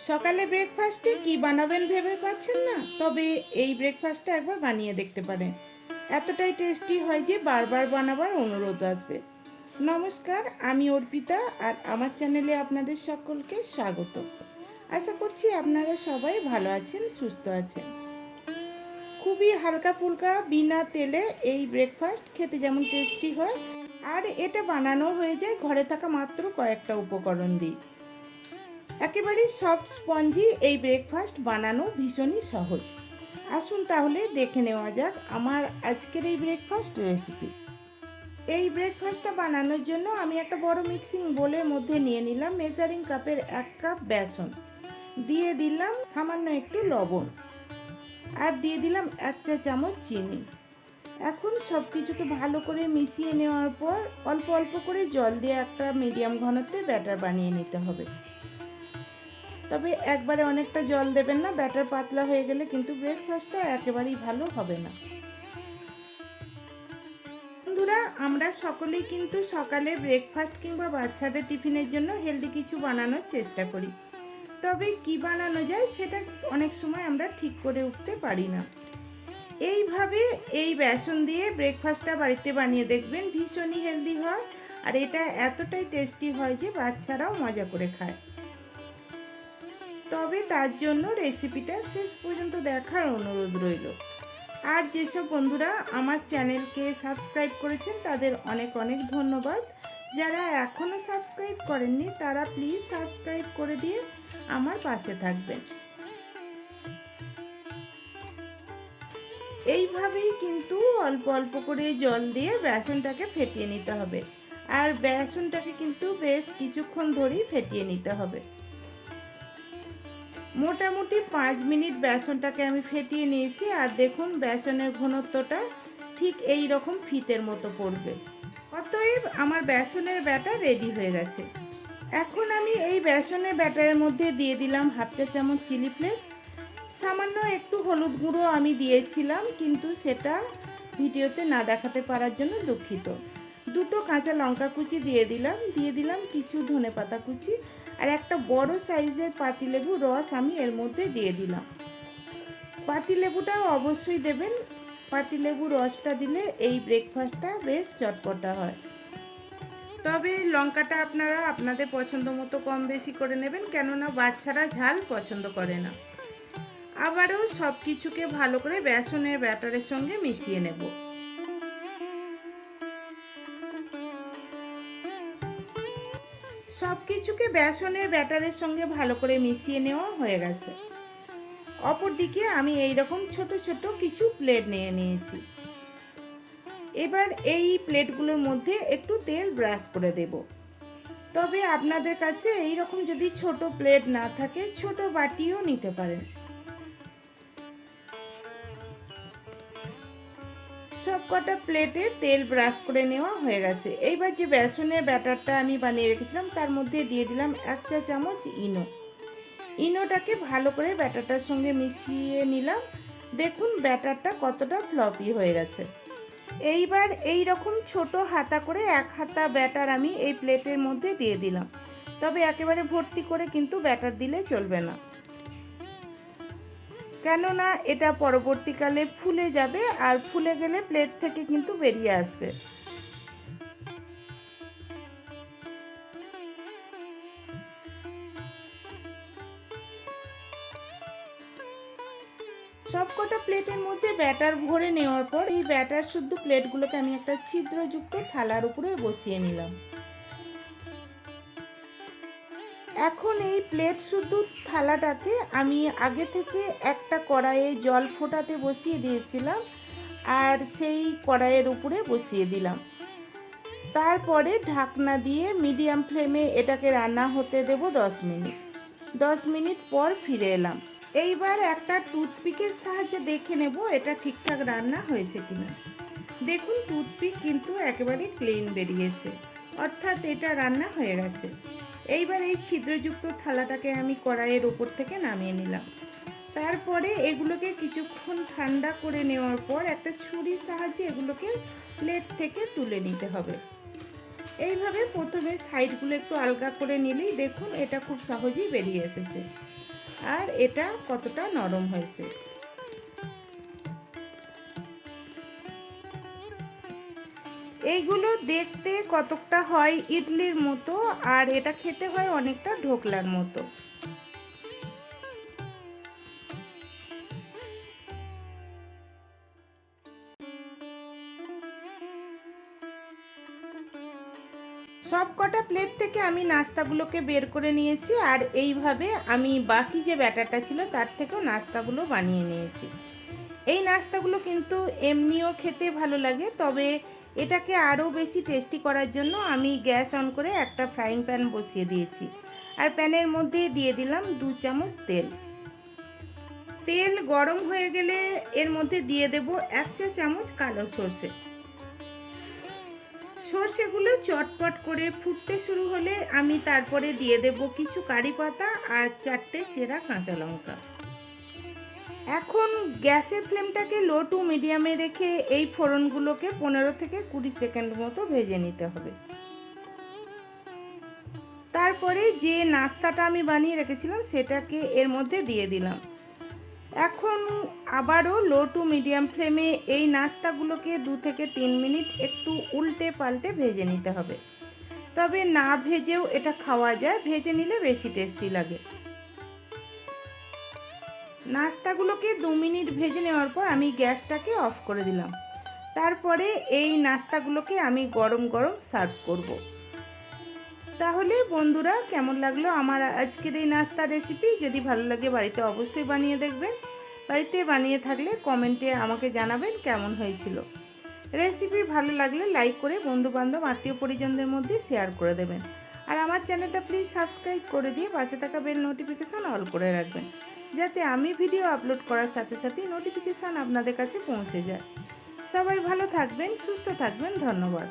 সকালে ব্রেকফাস্টে কি বানাবেন ভেবে পাচ্ছেন না? তবে এই ব্রেকফাস্টটা একবার বানিয়ে দেখতে পারেন। এতটাই টেস্টি হয় যে বারবার বানাবার অনুরোধ আসবে। নমস্কার, আমি অর্পিতা আর আমার চ্যানেলে আপনাদের সকলকে স্বাগত। আশা করছি আপনারা সবাই ভালো আছেন, সুস্থ আছেন। খুবই হালকা ফুলকা বিনা তেলে এই ব্রেকফাস্ট খেতে যেমন টেস্টি হয়, আর এটা বানানো হয়ে যায় ঘরে থাকা মাত্র কয়েকটা উপকরণ দিয়ে। একেবারেই সফট স্পঞ্জি এই ব্রেকফাস্ট বানানো ভীষণই সহজ। আসুন তাহলে দেখে নেওয়া যাক আমার আজকের এই ব্রেকফাস্ট রেসিপি। এই ব্রেকফাস্টটা বানানোর জন্য আমি একটা বড় মিক্সিং বোলের মধ্যে নিয়ে নিলাম মেজারিং কাপের 1 কাপ বেসন, দিয়ে দিলাম সামান্য একটু লবণ, আর দিয়ে দিলাম 1 চা চামচ চিনি। এখন সব কিছুকে ভালো করে মিশিয়ে নেওয়ার পর অল্প অল্প করে জল দিয়ে একটা মিডিয়াম ঘনত্বের ব্যাটার বানিয়ে নিতে হবে। তবে একবারে অনেকটা জল দেবেন না, ব্যাটার পাতলা হয়ে গেলে কিন্তু ব্রেকফাস্টটা একেবারেই ভালো হবে না। বন্ধুরা, আমরা সকলেই কিন্তু সকালে ব্রেকফাস্ট কিংবা বাচ্চাদের টিফিনের জন্য হেলদি কিছু বানানোর চেষ্টা করি। তবে কি বানানো যায় সেটা অনেক সময় আমরা ঠিক করে উঠতে পারি না। এইভাবে এই বেসন দিয়ে ব্রেকফাস্টটা বাড়িতে বানিয়ে দেখবেন, ভীষণই হেলদি হয়, আর এটা এতটাই টেস্টি হয় যে বাচ্চারাও মজা করে খায়। তবে তার জন্য রেসিপিটা শেষ পর্যন্ত দেখার অনুরোধ রইল। আর যেসব বন্ধুরা আমার চ্যানেলকে সাবস্ক্রাইব করেছেন তাদের অনেক অনেক ধন্যবাদ। যারা এখনও সাবস্ক্রাইব করেননি তারা প্লিজ সাবস্ক্রাইব করে দিয়ে আমার পাশে থাকবেন। এইভাবেই কিন্তু অল্প অল্প করে জল দিয়ে বেসনটাকে ফেটিয়ে নিতে হবে, আর বেসনটাকে কিন্তু বেশ কিছুক্ষণ ধরেই ফেটিয়ে নিতে হবে। মোটামুটি 5 মিনিট বেসনটাকে আমি ফেটিয়ে নিয়েছি, আর দেখুন বেসনের ঘনত্বটা ঠিক এই রকম ফিতের মতো পড়বে। অতএব আমার বেসনের ব্যাটার রেডি হয়ে গেছে। এখন আমি এই বেসনের ব্যাটারের মধ্যে দিয়ে দিলাম 1/2 চা চামচ চিলি ফ্লেক্স, সামান্য একটু হলুদ গুঁড়ো আমি দিয়েছিলাম কিন্তু সেটা ভিডিওতে না দেখাতে পারার জন্য দুঃখিত। 2টো কাঁচা লঙ্কা কুচি দিয়ে দিলাম কিছু ধনেপাতা কুচি, আর একটা বড় সাইজের পাতিলেবু রস আমি এর মধ্যে দিয়ে দিলাম। পাতিলেবুটাও অবশ্যই দেবেন, পাতিলেবু রসটা দিলে এই ব্রেকফাস্টটা বেশ চটপটা হয়। তবে লঙ্কাটা আপনারা আপনাদের পছন্দ মতো কম বেশি করে নেবেন, কেননা বাচ্চারা ঝাল পছন্দ করে না। আবারও সব কিছুকে ভালো করে বেসনের ব্যাটারের সঙ্গে মিশিয়ে নেব। সব কিছুকে বেসনের ব্যাটারের সঙ্গে ভালো করে মিশিয়ে নেওয়া হয়ে গেছে। অপরদিকে আমি এই রকম ছোট ছোট কিছু প্লেট নিয়ে নিয়েছি। এবার এই প্লেটগুলোর মধ্যে একটু তেল ব্রাশ করে দেব। তবে আপনাদের কাছে এই রকম যদি ছোট প্লেট না থাকে ছোট বাটিও নিতে পারেন। সব কটা প্লেটে তেল ব্রাশ করে নেওয়া হয়ে গেছে। এইবার যে বেসনের ব্যাটারটা আমি বানিয়ে রেখেছিলাম তার মধ্যে দিয়ে দিলাম 1 চা চামচ ইনো। ইনোটাকে ভালো করে ব্যাটারটার সঙ্গে মিশিয়ে নিলাম। দেখুন ব্যাটারটা কতটা ফ্লপি হয়ে গেছে। এইবার এই রকম ছোট হাতা করে 1 হাতা ব্যাটার আমি এই প্লেটের মধ্যে দিয়ে দিলাম। তবে একেবারে ভর্তি করে কিন্তু ব্যাটার দিলে চলবে না, কেননা এটা পরবর্তীকালে ফুলে যাবে, আর ফুলে গেলে প্লেট থেকে কিন্তু বেরিয়ে আসবে। সবকটা প্লেটের মধ্যে ব্যাটার ভরে নেওয়ার পর এই ব্যাটার শুদ্ধ প্লেটগুলোকে আমি একটা ছিদ্রযুক্ত থালার উপরে বসিয়ে নিলাম। এখন এই প্লেট শুদ্ধ থালাটাকে আমি আগে থেকে একটা কড়াইয়ে জল ফোটাতে বসিয়ে দিয়েছিলাম, আর সেই কড়াইয়ের উপরে বসিয়ে দিলাম। তারপরে ঢাকনা দিয়ে মিডিয়াম ফ্লেমে এটাকে রান্না হতে দেব 10 মিনিট। 10 মিনিট পর ফিরে এলাম। এইবার একটা টুথপিকের সাহায্যে দেখে নেব এটা ঠিকঠাক রান্না হয়েছে কিনা। দেখুন টুথপিক কিন্তু একেবারে ক্লিন বেরিয়েছে, অর্থাৎ এটা রান্না হয়ে গেছে। এইবার এই ছিদ্রযুক্ত থালাটাকে আমি কড়াইয়ের ওপর থেকে নামিয়ে নিলাম। তারপরে এগুলোকে কিছুক্ষণ ঠান্ডা করে নেওয়ার পর একটা ছুরির সাহায্যে এগুলোকে প্লেট থেকে তুলে নিতে হবে। এইভাবে প্রথমে সাইডগুলো একটু আলগা করে নিলেই দেখুন এটা খুব সহজেই বেরিয়ে এসেছে। আর এটা কতটা নরম হয়েছে। এইগুলো দেখতে কতকটা হয় ইডলির মতো, আর এটা খেতে হয় অনেকটা ঢোকলার মতো। সব কটা প্লেট থেকে আমি নাস্তাগুলোকে বের করে নিয়েছি, আর এইভাবে আমি বাকি যে ব্যাটারটা ছিল তার থেকেও নাস্তাগুলো বানিয়ে নিয়েছি। এই নাস্তাগুলো কিন্তু এমনিও খেতে ভালো লাগে, তবে এটাকে আরও বেশি টেস্টি করার জন্য আমি গ্যাস অন করে একটা ফ্রাইং প্যান বসিয়ে দিয়েছি, আর প্যানের মধ্যে দিয়ে দিলাম 2 চামচ তেল। তেল গরম হয়ে গেলে এর মধ্যে দিয়ে দেব 1 চা চামচ কালো সর্ষে। সর্ষেগুলো চটপট করে ফুটতে শুরু হলে আমি তারপরে দিয়ে দেব কিছু কারি পাতা আর 4টে চেরা কাঁচা লঙ্কা। এখন গ্যাসের ফ্লেমটাকে লো টু মিডিয়ামে রেখে এই ফোড়নগুলোকে 15 থেকে 20 সেকেন্ড মতো ভেজে নিতে হবে। তারপরে যে নাস্তাটা আমি বানিয়ে রেখেছিলাম সেটাকে এর মধ্যে দিয়ে দিলাম। এখন আবারও লো টু মিডিয়াম ফ্লেমে এই নাস্তাগুলোকে 2 থেকে 3 মিনিট একটু উল্টে পাল্টে ভেজে নিতে হবে। তবে না ভেজেও এটা খাওয়া যায়, ভেজে নিলে বেশি টেস্টি লাগে। নাস্তাগুলোকে 2 মিনিট ভেজে নেওয়ার পর আমি গ্যাসটাকে অফ করে দিলাম। তারপরে এই নাস্তাগুলোকে আমি গরম গরম সার্ভ করব। তাহলে বন্ধুরা, কেমন লাগলো আমার আজকের এই নাস্তার রেসিপি? যদি ভালো লাগে বাড়িতে অবশ্যই বানিয়ে দেখবেন। বাড়িতে বানিয়ে থাকলে কমেন্টে আমাকে জানাবেন কেমন হয়েছিল। রেসিপি ভালো লাগলে লাইক করে বন্ধুবান্ধব আত্মীয় পরিজনদের মধ্যে শেয়ার করে দেবেন। আর আমার চ্যানেলটা প্লিজ সাবস্ক্রাইব করে দিয়ে পাশে থাকা বেল নোটিফিকেশান অল করে রাখবেন, যাতে আমি ভিডিও আপলোড করার সাথে সাথেই নোটিফিকেশান আপনাদের কাছে পৌঁছে যায়। সবাই ভালো থাকবেন, সুস্থ থাকবেন। ধন্যবাদ।